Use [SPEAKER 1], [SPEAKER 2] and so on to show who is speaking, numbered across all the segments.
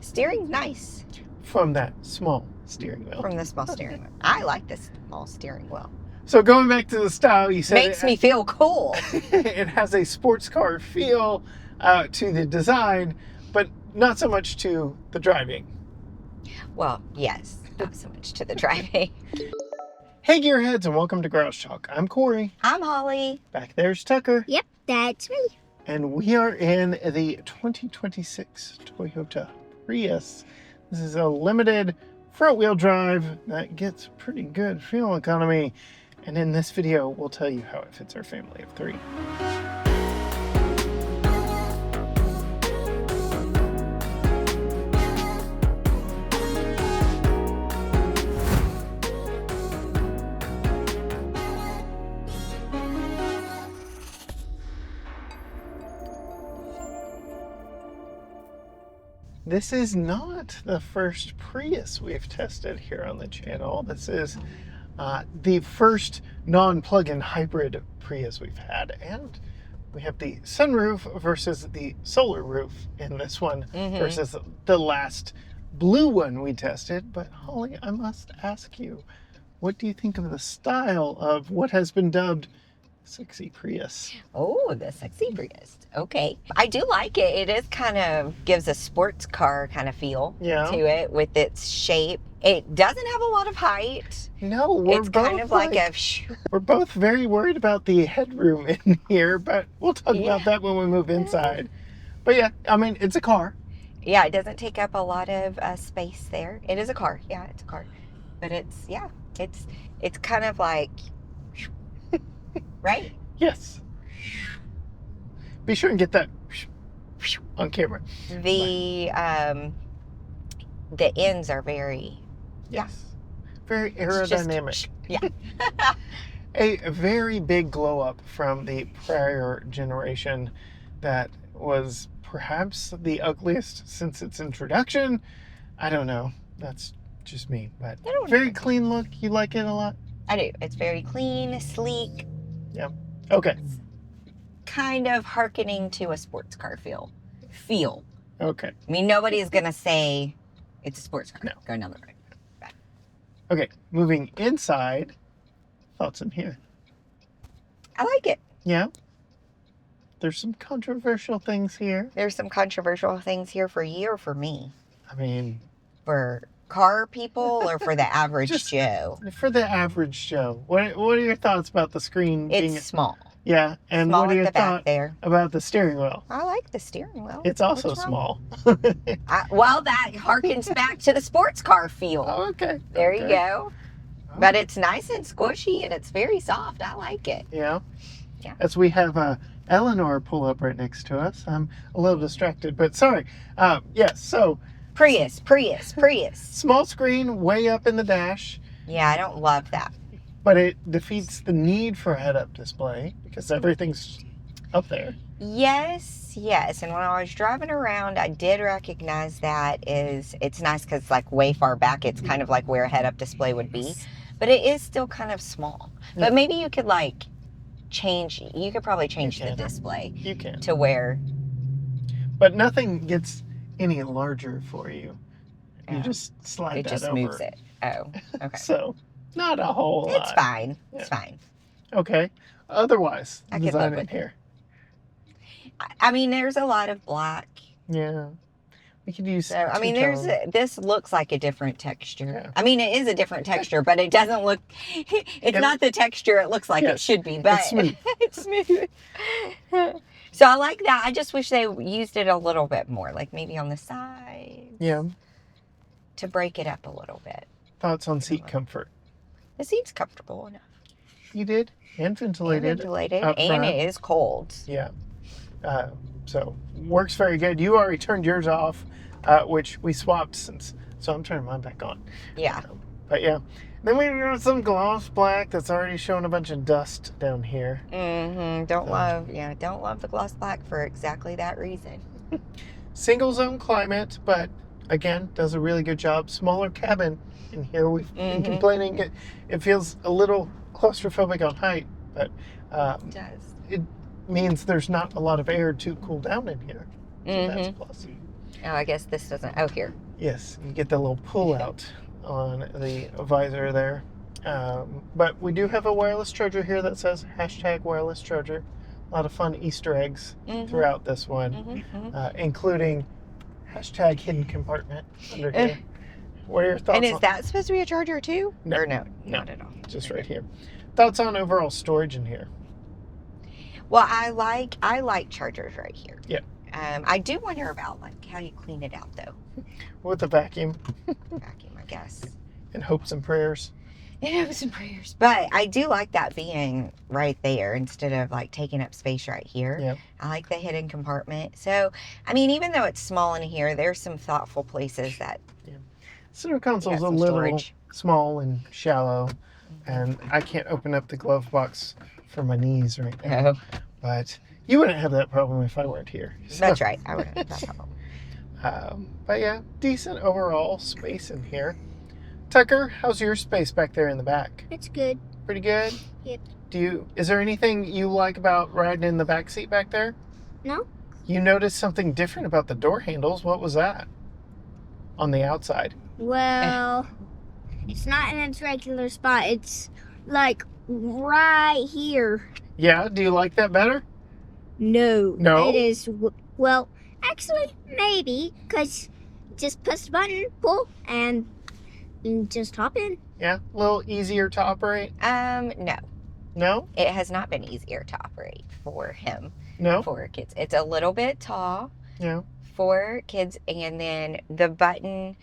[SPEAKER 1] Steering's nice.
[SPEAKER 2] From that small steering wheel.
[SPEAKER 1] From the small steering wheel. I like the small steering wheel.
[SPEAKER 2] So going back to the style, you said
[SPEAKER 1] Makes me feel cool.
[SPEAKER 2] It has a sports car feel to the design, but not so much to the driving.
[SPEAKER 1] Well, yes, not so much to the driving.
[SPEAKER 2] Hey Gearheads, and welcome to Garage Talk. I'm Corey.
[SPEAKER 1] I'm Holly.
[SPEAKER 2] Back there's Tucker.
[SPEAKER 3] Yep, that's me.
[SPEAKER 2] And we are in the 2026 Toyota Prius. This is a limited front-wheel drive that gets pretty good fuel economy. And in this video, we'll tell you how it fits our family of three. This is not the first Prius we've tested here on the channel. This is the first non-plug-in hybrid Prius we've had. And we have the sunroof versus the solar roof in this one versus the last blue one we tested. But Holly, I must ask you, what do you think of the style of what has been dubbed Sexy Prius?
[SPEAKER 1] Oh, the Sexy Prius. Okay. I do like it. It is kind of gives a sports car kind of feel to it with its shape. It doesn't have a lot of height.
[SPEAKER 2] No, we're both
[SPEAKER 1] kind of like a...
[SPEAKER 2] We're both very worried about the headroom in here, but we'll talk about that when we move inside. But yeah, I mean, it's a car.
[SPEAKER 1] Yeah, it doesn't take up a lot of space there. It is a car. Yeah, it's a car. But it's kind of like... Right?
[SPEAKER 2] Yes. Be sure and get that on camera.
[SPEAKER 1] The ends are very...
[SPEAKER 2] Yes. Very aerodynamic.
[SPEAKER 1] Yeah.
[SPEAKER 2] A very big glow up from the prior generation that was perhaps the ugliest since its introduction. I don't know. That's just me. But very clean look. You like it a lot?
[SPEAKER 1] I do. It's very clean, sleek.
[SPEAKER 2] Yeah. Okay.
[SPEAKER 1] Kind of hearkening to a sports car feel.
[SPEAKER 2] Okay.
[SPEAKER 1] I mean, nobody's going to say it's a sports car.
[SPEAKER 2] No.
[SPEAKER 1] Go down the road.
[SPEAKER 2] Okay. Moving inside. Thoughts in here?
[SPEAKER 1] I like it.
[SPEAKER 2] Yeah. There's some controversial things here.
[SPEAKER 1] There's some controversial things here for you or for me?
[SPEAKER 2] I mean...
[SPEAKER 1] For car people or for the average Joe?
[SPEAKER 2] For the average Joe. What are your thoughts about the screen being...
[SPEAKER 1] It's small.
[SPEAKER 2] Yeah, and
[SPEAKER 1] Small
[SPEAKER 2] what are your
[SPEAKER 1] at the back
[SPEAKER 2] thoughts
[SPEAKER 1] there.
[SPEAKER 2] about the steering wheel?
[SPEAKER 1] I like the steering wheel.
[SPEAKER 2] It's also
[SPEAKER 1] What's wrong?
[SPEAKER 2] small.
[SPEAKER 1] Well, that harkens back to the sports car feel.
[SPEAKER 2] Oh, okay.
[SPEAKER 1] There you go. But it's nice and squishy and it's very soft. I like it.
[SPEAKER 2] Yeah.
[SPEAKER 1] Yeah.
[SPEAKER 2] As we have Eleanor pull up right next to us. I'm a little distracted, but sorry. Yes, so...
[SPEAKER 1] Prius.
[SPEAKER 2] Small screen way up in the dash.
[SPEAKER 1] Yeah, I don't love that.
[SPEAKER 2] But it defeats the need for a head-up display because everything's up there.
[SPEAKER 1] Yes. And when I was driving around, I did recognize that it's nice because like way far back, it's kind of like where a head-up display would be. But it is still kind of small. Yeah. But maybe you could like you could probably change the display.
[SPEAKER 2] You can.
[SPEAKER 1] To where.
[SPEAKER 2] But nothing gets any larger for you. You just slide that over. It just
[SPEAKER 1] moves it. Oh, okay.
[SPEAKER 2] So, not a whole lot.
[SPEAKER 1] It's fine. Yeah. It's fine.
[SPEAKER 2] Okay. Otherwise,
[SPEAKER 1] I could live with
[SPEAKER 2] here.
[SPEAKER 1] I mean, there's a lot of black.
[SPEAKER 2] Yeah. We could use.
[SPEAKER 1] So, I mean, this looks like a different texture.
[SPEAKER 2] Yeah.
[SPEAKER 1] I mean, it is a different texture, but it doesn't look. It's not the texture it looks like it should be, but
[SPEAKER 2] it's smooth.
[SPEAKER 1] It's smooth. So I like that. I just wish they used it a little bit more, like maybe on the sides.
[SPEAKER 2] Yeah.
[SPEAKER 1] To break it up a little bit.
[SPEAKER 2] Thoughts on seat comfort?
[SPEAKER 1] The seat's comfortable enough.
[SPEAKER 2] Heated and ventilated.
[SPEAKER 1] And it is cold.
[SPEAKER 2] Yeah. So works very good. You already turned yours off, which we swapped so I'm turning mine back on.
[SPEAKER 1] Yeah.
[SPEAKER 2] But yeah. Then we got some gloss black that's already showing a bunch of dust down here.
[SPEAKER 1] Don't love the gloss black for exactly that reason.
[SPEAKER 2] Single zone climate, but again, does a really good job. Smaller cabin in here. We've been complaining it feels a little claustrophobic on height, but
[SPEAKER 1] it does.
[SPEAKER 2] It means there's not a lot of air to cool down in here. So that's a plus.
[SPEAKER 1] Oh, I guess this doesn't. Oh, here.
[SPEAKER 2] Yes, you get the little pull out on the visor there. But we do have a wireless charger here that says hashtag wireless charger. A lot of fun Easter eggs throughout this one, including hashtag hidden compartment under here. What are your thoughts?
[SPEAKER 1] And is that supposed to be a charger too?
[SPEAKER 2] No,
[SPEAKER 1] or no,
[SPEAKER 2] no,
[SPEAKER 1] not at all.
[SPEAKER 2] Just right here. Thoughts on overall storage in here?
[SPEAKER 1] Well, I like chargers right here.
[SPEAKER 2] Yeah.
[SPEAKER 1] I do wonder about like how you clean it out though.
[SPEAKER 2] With a vacuum.
[SPEAKER 1] Vacuum, I guess.
[SPEAKER 2] In hopes and prayers.
[SPEAKER 1] In hopes and prayers. But I do like that being right there instead of like taking up space right here.
[SPEAKER 2] Yeah.
[SPEAKER 1] I like the hidden compartment. So, I mean, even though it's small in here, there's some thoughtful places that.
[SPEAKER 2] Yeah. Center console's a
[SPEAKER 1] some
[SPEAKER 2] little
[SPEAKER 1] storage.
[SPEAKER 2] small and shallow, and I can't open up the glove box for my knees right now.
[SPEAKER 1] Oh,
[SPEAKER 2] But you wouldn't have that problem if I weren't here. So,
[SPEAKER 1] that's right. I wouldn't have that problem.
[SPEAKER 2] But yeah, decent overall space in here. Tucker, how's your space back there in the back?
[SPEAKER 3] It's good.
[SPEAKER 2] Pretty good?
[SPEAKER 3] Yep.
[SPEAKER 2] Is there anything you like about riding in the back seat back there?
[SPEAKER 3] No?
[SPEAKER 2] You noticed something different about the door handles. What was that? On the outside.
[SPEAKER 3] Well, it's not in its regular spot. It's like right here.
[SPEAKER 2] Yeah, do you like that better?
[SPEAKER 3] No.
[SPEAKER 2] No?
[SPEAKER 3] It is, well, actually, maybe, because just push the button, pull, and just hop in.
[SPEAKER 2] Yeah, a little easier to operate?
[SPEAKER 1] No.
[SPEAKER 2] No?
[SPEAKER 1] It has not been easier to operate for him,
[SPEAKER 2] No?
[SPEAKER 1] for kids. It's a little bit tall
[SPEAKER 2] Yeah.
[SPEAKER 1] for kids, and then the button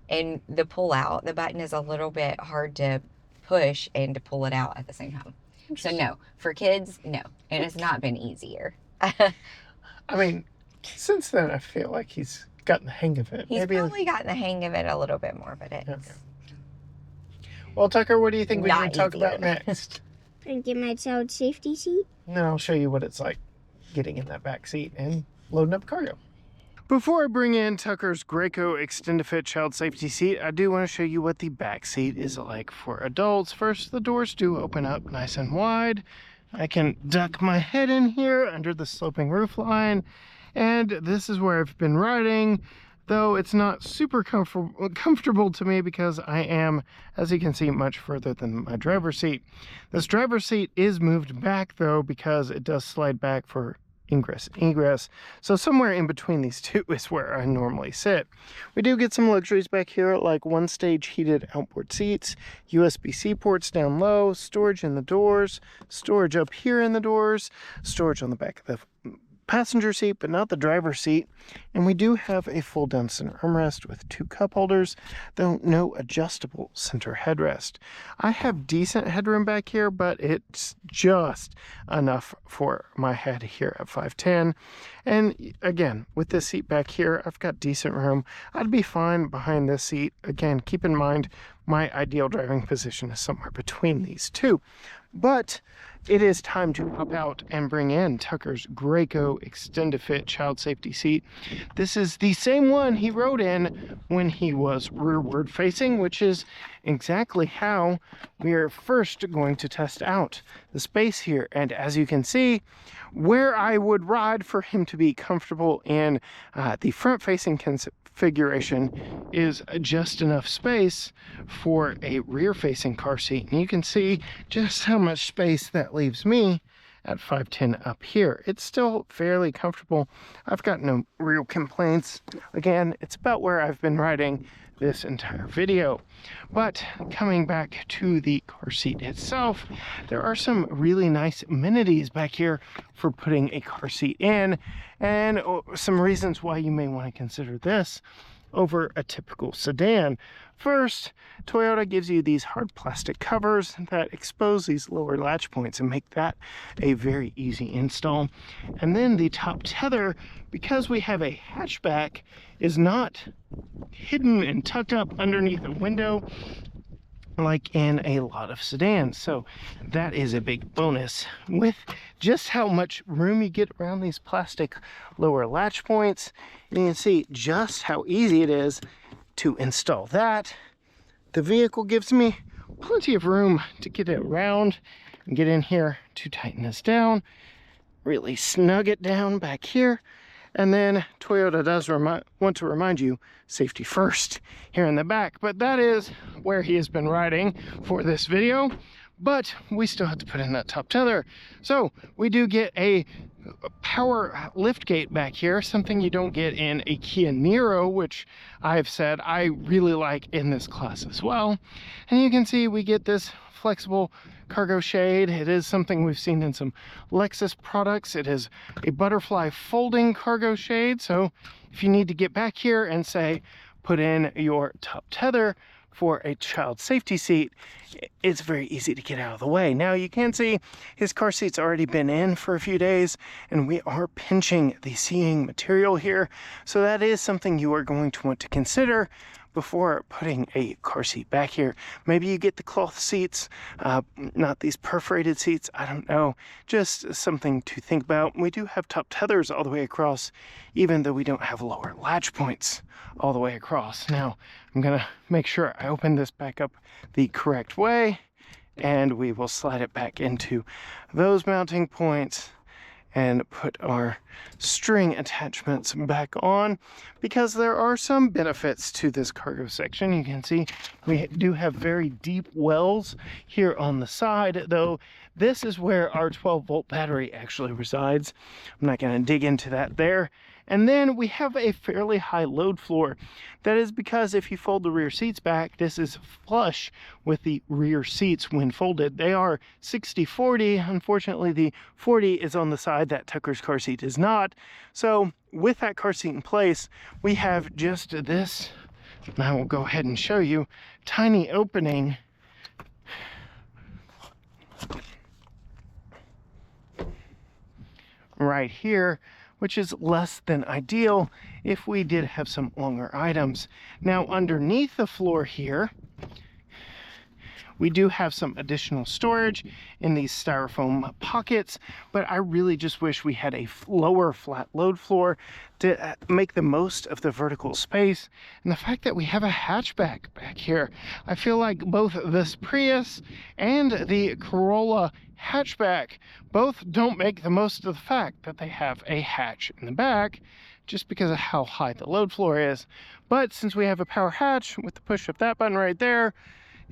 [SPEAKER 1] and the pull out, the button is a little bit hard to push and to pull it out at the same time. So no, for kids, no, it has not been easier.
[SPEAKER 2] I mean, since then, I feel like he's gotten the hang of it.
[SPEAKER 1] He's
[SPEAKER 2] Maybe.
[SPEAKER 1] probably gotten the hang of it a little bit more, but it's
[SPEAKER 2] Okay. Well, Tucker, what do you think we
[SPEAKER 1] Not
[SPEAKER 2] need to talk
[SPEAKER 1] easier.
[SPEAKER 2] about next?
[SPEAKER 3] And get my child safety seat.
[SPEAKER 2] And then I'll show you what it's like getting in that back seat and loading up cargo. Before I bring in Tucker's Graco Extend-A-Fit child safety seat, I do want to show you what the back seat is like for adults. First, the doors do open up nice and wide. I can duck my head in here under the sloping roof line, and this is where I've been riding, though it's not super comfortable to me because I am, as you can see, much further than my driver's seat. This driver's seat is moved back, though, because it does slide back for ingress, egress. So somewhere in between these two is where I normally sit. We do get some luxuries back here, like one-stage heated outboard seats, USB-C ports down low, storage in the doors, storage up here in the doors, storage on the back of the passenger seat, but not the driver's seat. And we do have a fold-down center armrest with 2 cup holders, though no adjustable center headrest. I have decent headroom back here, but it's just enough for my head here at 5'10". And again, with this seat back here, I've got decent room. I'd be fine behind this seat. Again, keep in mind, my ideal driving position is somewhere between these two. But it is time to hop out and bring in Tucker's Graco Extend-A-Fit child safety seat. This is the same one he rode in when he was rearward facing, which is exactly how we are first going to test out the space here. And as you can see, where I would ride for him to be comfortable in the front facing configuration is just enough space for a rear facing car seat. And you can see just how much space that leaves me at 5'10" up here. It's still fairly comfortable. I've got no real complaints. Again, it's about where I've been riding this entire video. But coming back to the car seat itself, there are some really nice amenities back here for putting a car seat in, and some reasons why you may want to consider this over a typical sedan. First, Toyota gives you these hard plastic covers that expose these lower latch points and make that a very easy install. And then the top tether, because we have a hatchback, is not hidden and tucked up underneath a window like in a lot of sedans. So that is a big bonus with just how much room you get around these plastic lower latch points. And you can see just how easy it is to install that. The vehicle gives me plenty of room to get it around and get in here to tighten this down, really snug it down back here. And then Toyota does want to remind you, safety first here in the back. But that is where he has been riding for this video. But we still have to put in that top tether. So we do get a power lift gate back here, something you don't get in a Kia Niro, which I've said I really like in this class as well. And you can see we get this flexible cargo shade. It is something we've seen in some Lexus products. It is a butterfly folding cargo shade. So if you need to get back here and say, put in your top tether for a child safety seat, it's very easy to get out of the way. Now you can see his car seat's already been in for a few days, and we are pinching the seating material here. So that is something you are going to want to consider before putting a car seat back here. Maybe you get the cloth seats, not these perforated seats. I don't know. Just something to think about. We do have top tethers all the way across, even though we don't have lower latch points all the way across. Now, I'm gonna make sure I open this back up the correct way, and we will slide it back into those mounting points and put our string attachments back on, because there are some benefits to this cargo section. You can see we do have very deep wells here on the side, though this is where our 12-volt battery actually resides. I'm not going to dig into that there. And then we have a fairly high load floor. That is because if you fold the rear seats back, this is flush with the rear seats when folded. They are 60-40. Unfortunately, the 40 is on the side that Tucker's car seat is not. So with that car seat in place, we have just this, and I will go ahead and show you, tiny opening right here, which is less than ideal if we did have some longer items. Now underneath the floor here, we do have some additional storage in these styrofoam pockets, but I really just wish we had a lower flat load floor to make the most of the vertical space. And the fact that we have a hatchback back here, I feel like both this Prius and the Corolla hatchback both don't make the most of the fact that they have a hatch in the back, just because of how high the load floor is. But since we have a power hatch with the push of that button right there,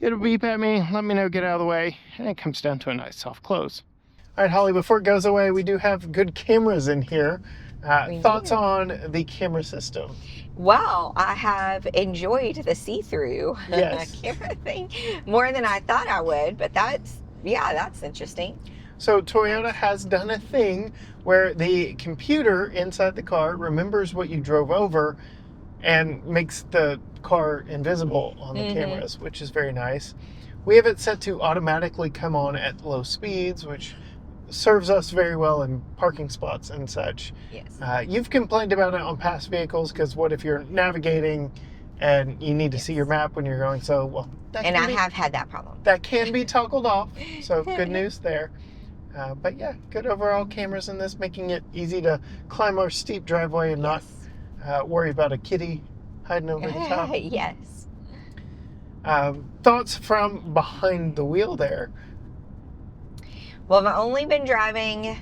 [SPEAKER 2] it'll beep at me, let me know, get out of the way, and it comes down to a nice soft close. All right, Holly, before it goes away, we do have good cameras in here. Thoughts on the camera system?
[SPEAKER 1] Well, I have enjoyed the see-through camera thing more than I thought I would, but that's interesting.
[SPEAKER 2] So Toyota has done a thing where the computer inside the car remembers what you drove over and makes the car invisible on the cameras, which is very nice. We have it set to automatically come on at low speeds, which serves us very well in parking spots and such.
[SPEAKER 1] Yes.
[SPEAKER 2] You've complained about it on past vehicles, because what if you're navigating and you need to see your map when you're going? So, well,
[SPEAKER 1] and I have had that problem.
[SPEAKER 2] That can be toggled off, so good news there. But yeah, good overall cameras in this, making it easy to climb our steep driveway and not worry about a kitty hiding over the top.
[SPEAKER 1] Yes.
[SPEAKER 2] Thoughts from behind the wheel there?
[SPEAKER 1] Well, I've only been driving,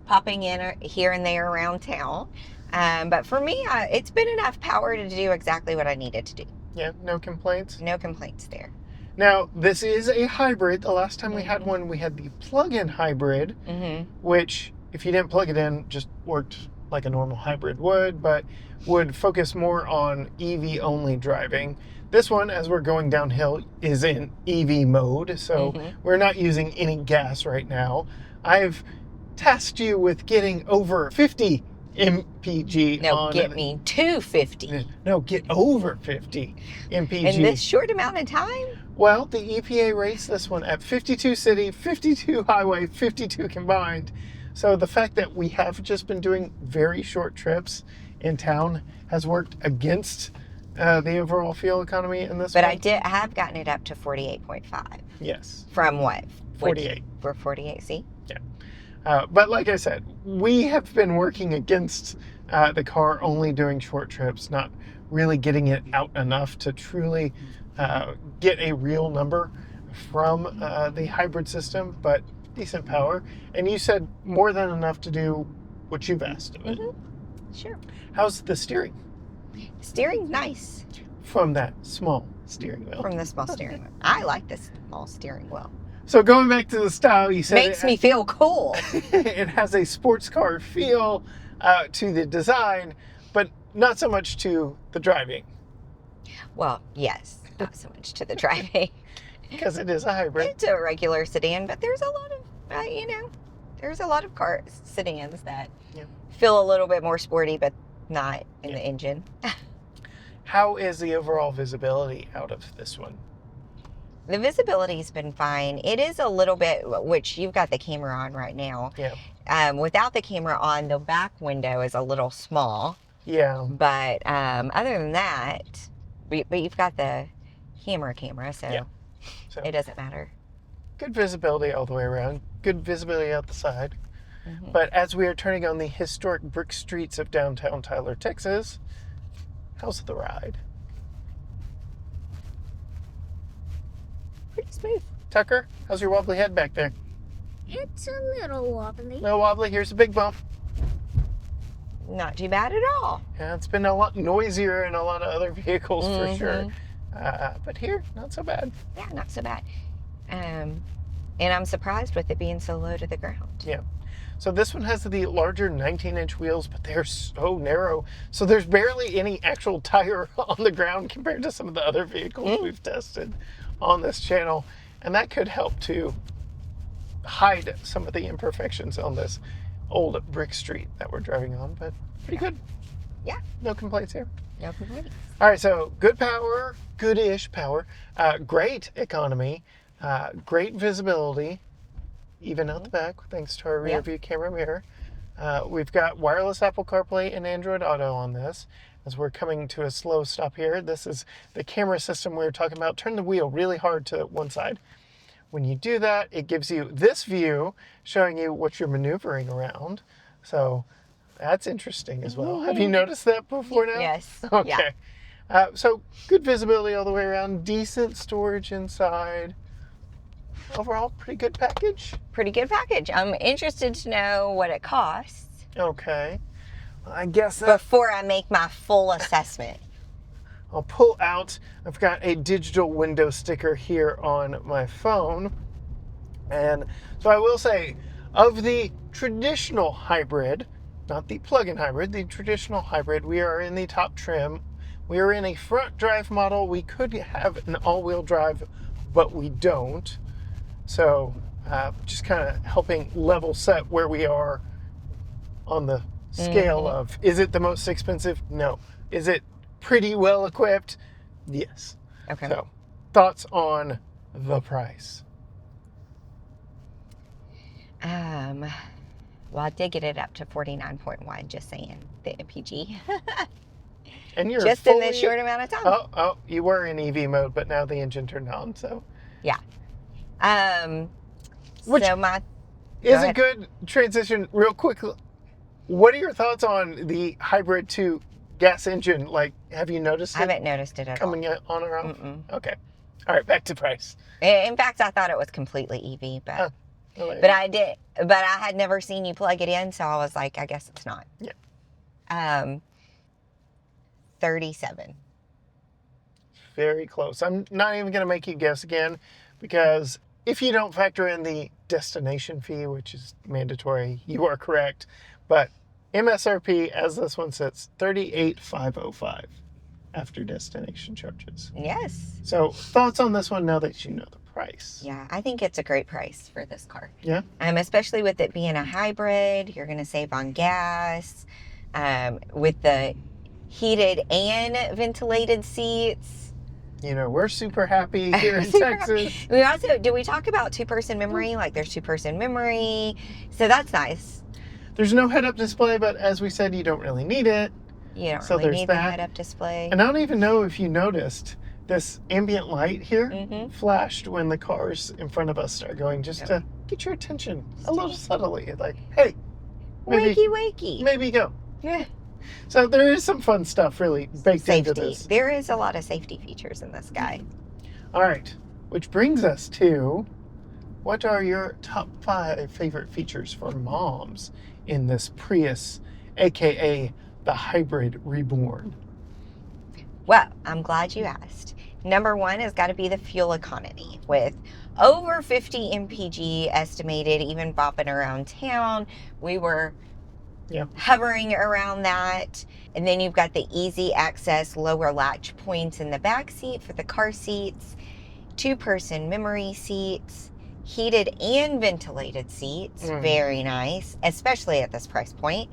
[SPEAKER 1] popping in here and there around town. But for me, it's been enough power to do exactly what I needed to do.
[SPEAKER 2] Yeah, no complaints?
[SPEAKER 1] No complaints there.
[SPEAKER 2] Now, this is a hybrid. The last time we had one, we had the plug-in hybrid, which, if you didn't plug it in, just worked like a normal hybrid would, but would focus more on EV-only driving. This one, as we're going downhill, is in EV mode, so we're not using any gas right now. I've tasked you with getting over 50 mpg.
[SPEAKER 1] No, get me to 50.
[SPEAKER 2] No, get over 50 mpg.
[SPEAKER 1] In this short amount of time?
[SPEAKER 2] Well, the EPA rates this one at 52 city, 52 highway, 52 combined. So the fact that we have just been doing very short trips in town has worked against the overall fuel economy in this one.
[SPEAKER 1] But I have gotten it up to 48.5.
[SPEAKER 2] Yes.
[SPEAKER 1] From what?
[SPEAKER 2] 48.
[SPEAKER 1] For 48, see?
[SPEAKER 2] Yeah. But like I said, we have been working against the car only doing short trips, not really getting it out enough to truly get a real number from the hybrid system, but decent power. And you said more than enough to do what you've asked of it.
[SPEAKER 1] Sure.
[SPEAKER 2] How's the steering
[SPEAKER 1] Steering's nice
[SPEAKER 2] from that small steering wheel?
[SPEAKER 1] from the small steering wheel. I like this small steering wheel.
[SPEAKER 2] So going back to the style, you said
[SPEAKER 1] Makes me feel cool.
[SPEAKER 2] it has a sports car feel to the design, but not so much to the driving.
[SPEAKER 1] Well, yes, not so much to the driving.
[SPEAKER 2] Because it is a hybrid.
[SPEAKER 1] It's a regular sedan, but there's a lot of, there's a lot of sedans that feel a little bit more sporty, but not in the engine.
[SPEAKER 2] How is the overall visibility out of this one?
[SPEAKER 1] The visibility's been fine. It is a little bit, which you've got the camera on right now.
[SPEAKER 2] Yeah.
[SPEAKER 1] Without the camera on, the back window is a little small.
[SPEAKER 2] Yeah.
[SPEAKER 1] But other than that, but you've got the camera, so it doesn't matter.
[SPEAKER 2] Good visibility all the way around. Good visibility out the side.
[SPEAKER 1] Mm-hmm.
[SPEAKER 2] But as we are turning on the historic brick streets of downtown Tyler, Texas, how's the ride?
[SPEAKER 1] Pretty smooth.
[SPEAKER 2] Tucker, how's your wobbly head back there?
[SPEAKER 3] It's a little wobbly.
[SPEAKER 2] No wobbly. Here's a big bump.
[SPEAKER 1] Not too bad at all.
[SPEAKER 2] Yeah, it's been a lot noisier in a lot of other vehicles for sure. But here, not so bad.
[SPEAKER 1] Yeah, not so bad. And I'm surprised with it being so low to the ground.
[SPEAKER 2] Yeah. So this one has the larger 19-inch wheels, but they're so narrow. So there's barely any actual tire on the ground compared to some of the other vehicles we've tested on this channel. And that could help to hide some of the imperfections on this old brick street that we're driving on, but pretty good.
[SPEAKER 1] Yeah.
[SPEAKER 2] No complaints here.
[SPEAKER 1] No complaints.
[SPEAKER 2] All right, so good power, good-ish power, great economy, great visibility, even out the back, thanks to our rear view camera mirror. We've got wireless Apple CarPlay and Android Auto on this. As we're coming to a slow stop here, this is the camera system we were talking about. Turn the wheel really hard to one side. When you do that, it gives you this view showing you what you're maneuvering around. So that's interesting as well. Have you noticed that before now?
[SPEAKER 1] Yes.
[SPEAKER 2] Okay.
[SPEAKER 1] Yeah.
[SPEAKER 2] So good visibility all the way around, decent storage inside. Overall, pretty good package.
[SPEAKER 1] Pretty good package. I'm interested to know what it costs.
[SPEAKER 2] Okay. I guess
[SPEAKER 1] before I make my full assessment.
[SPEAKER 2] I'll pull out, I've got a digital window sticker here on my phone. And so I will say, of the traditional hybrid, not the plug-in hybrid, the traditional hybrid, we are in the top trim. We are in a front drive model. We could have an all-wheel drive, but we don't. So just kind of helping level set where we are on the scale of, is it the most expensive? No. Is it pretty well equipped? Yes.
[SPEAKER 1] Okay.
[SPEAKER 2] So, thoughts on the price?
[SPEAKER 1] Well, I did get it up to 49.1, just saying, the MPG.
[SPEAKER 2] And you're
[SPEAKER 1] just in this short amount of time.
[SPEAKER 2] Oh, you were in EV mode, but now the engine turned on, so.
[SPEAKER 1] Yeah.
[SPEAKER 2] Which
[SPEAKER 1] so my
[SPEAKER 2] is a good transition real quick. What are your thoughts on the hybrid to gas engine? Like, have you noticed it?
[SPEAKER 1] I haven't noticed it at
[SPEAKER 2] coming
[SPEAKER 1] all.
[SPEAKER 2] on or off?
[SPEAKER 1] Mm-mm.
[SPEAKER 2] Okay. All right, back to price.
[SPEAKER 1] In fact, I thought it was completely EV, but
[SPEAKER 2] But
[SPEAKER 1] I had never seen you plug it in, so I was like, I guess it's not.
[SPEAKER 2] Yeah.
[SPEAKER 1] 37.
[SPEAKER 2] Very close. I'm not even going to make you guess again, because if you don't factor in the destination fee, which is mandatory, you are correct. But MSRP, as this one sits, $38,505 after destination charges.
[SPEAKER 1] Yes.
[SPEAKER 2] So thoughts on this one now that you know the price?
[SPEAKER 1] Yeah, I think it's a great price for this car.
[SPEAKER 2] Yeah.
[SPEAKER 1] Especially with it being a hybrid, you're going to save on gas. With the heated and ventilated seats.
[SPEAKER 2] You know, we're super happy here in Texas.
[SPEAKER 1] We also, did we talk about two-person memory? Like, there's two-person memory. So that's nice.
[SPEAKER 2] There's no head-up display, but as we said, you don't really need it.
[SPEAKER 1] You don't
[SPEAKER 2] So
[SPEAKER 1] really
[SPEAKER 2] there's
[SPEAKER 1] need the
[SPEAKER 2] that.
[SPEAKER 1] head-up display.
[SPEAKER 2] And I don't even know if you noticed, this ambient light here flashed when the cars in front of us start going, just to get your attention a little subtly. Like, hey,
[SPEAKER 1] Wakey.
[SPEAKER 2] maybe go.
[SPEAKER 1] Yeah.
[SPEAKER 2] So there is some fun stuff really baked into
[SPEAKER 1] Safety.
[SPEAKER 2] this.
[SPEAKER 1] There is a lot of safety features in this guy.
[SPEAKER 2] All right, which brings us to, what are your top 5 favorite features for moms in this Prius, aka the hybrid reborn?
[SPEAKER 1] Well, I'm glad you asked. Number one has got to be the fuel economy, with over 50 mpg estimated, even bopping around town. We were hovering around that. And then you've got the easy access lower latch points in the back seat for the car seats, 2-person memory seats, heated and ventilated seats, very nice, especially at this price point,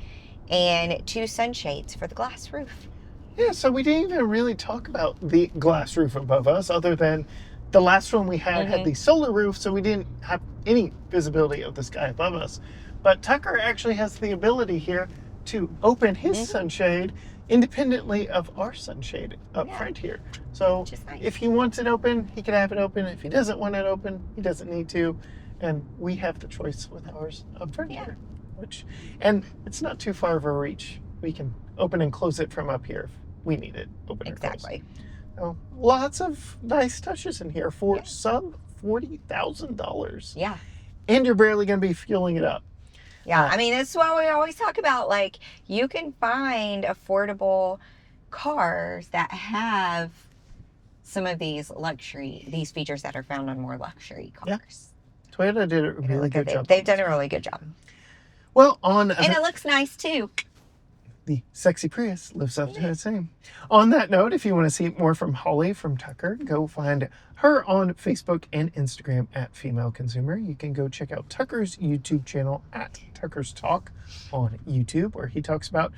[SPEAKER 1] and 2 sunshades for the glass roof.
[SPEAKER 2] Yeah, so we didn't even really talk about the glass roof above us, other than the last one we had the solar roof, so we didn't have any visibility of the sky above us. But Tucker actually has the ability here to open his sunshade independently of our sunshade up front here. So
[SPEAKER 1] Nice.
[SPEAKER 2] if he wants it open, he can have it open. If he doesn't want it open, he doesn't need to. And we have the choice with ours up front here. And it's not too far of a reach. We can open and close it from up here if we need it open or closed. So lots of nice touches in here for sub $40,000.
[SPEAKER 1] Yeah.
[SPEAKER 2] And you're barely going to be fueling it up.
[SPEAKER 1] Yeah, I mean, that's why we always talk about, like, you can find affordable cars that have some of these features that are found on more luxury cars.
[SPEAKER 2] Yeah. Toyota did a really good job.
[SPEAKER 1] They've done a really good job.
[SPEAKER 2] Well,
[SPEAKER 1] and it looks nice, too.
[SPEAKER 2] The sexy Prius lives up to its name. On that note, if you want to see more from Holly from Tucker, go find her on Facebook and Instagram at Female Consumer. You can go check out Tucker's YouTube channel at Tucker's Talk on YouTube, where he talks about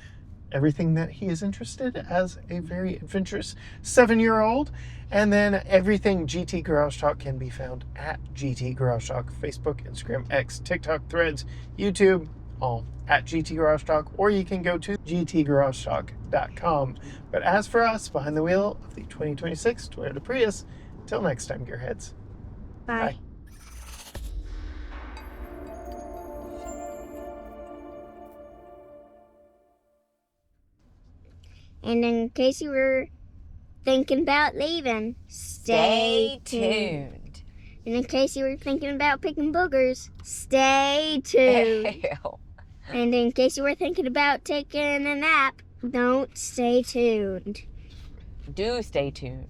[SPEAKER 2] everything that he is interested as a very adventurous 7-year-old. And then everything GT Garage Talk can be found at GT Garage Talk, Facebook, Instagram, X, TikTok, Threads, YouTube, all at GT Garage Talk, or you can go to gtgaragetalk.com. But as for us, behind the wheel of the 2026 Toyota Prius, till next time, gearheads.
[SPEAKER 3] Bye. And in case you were thinking about leaving, stay tuned. And in case you were thinking about picking boogers, stay tuned.
[SPEAKER 1] Ew.
[SPEAKER 3] And in case you were thinking about taking a nap, don't stay tuned.
[SPEAKER 1] Do stay tuned.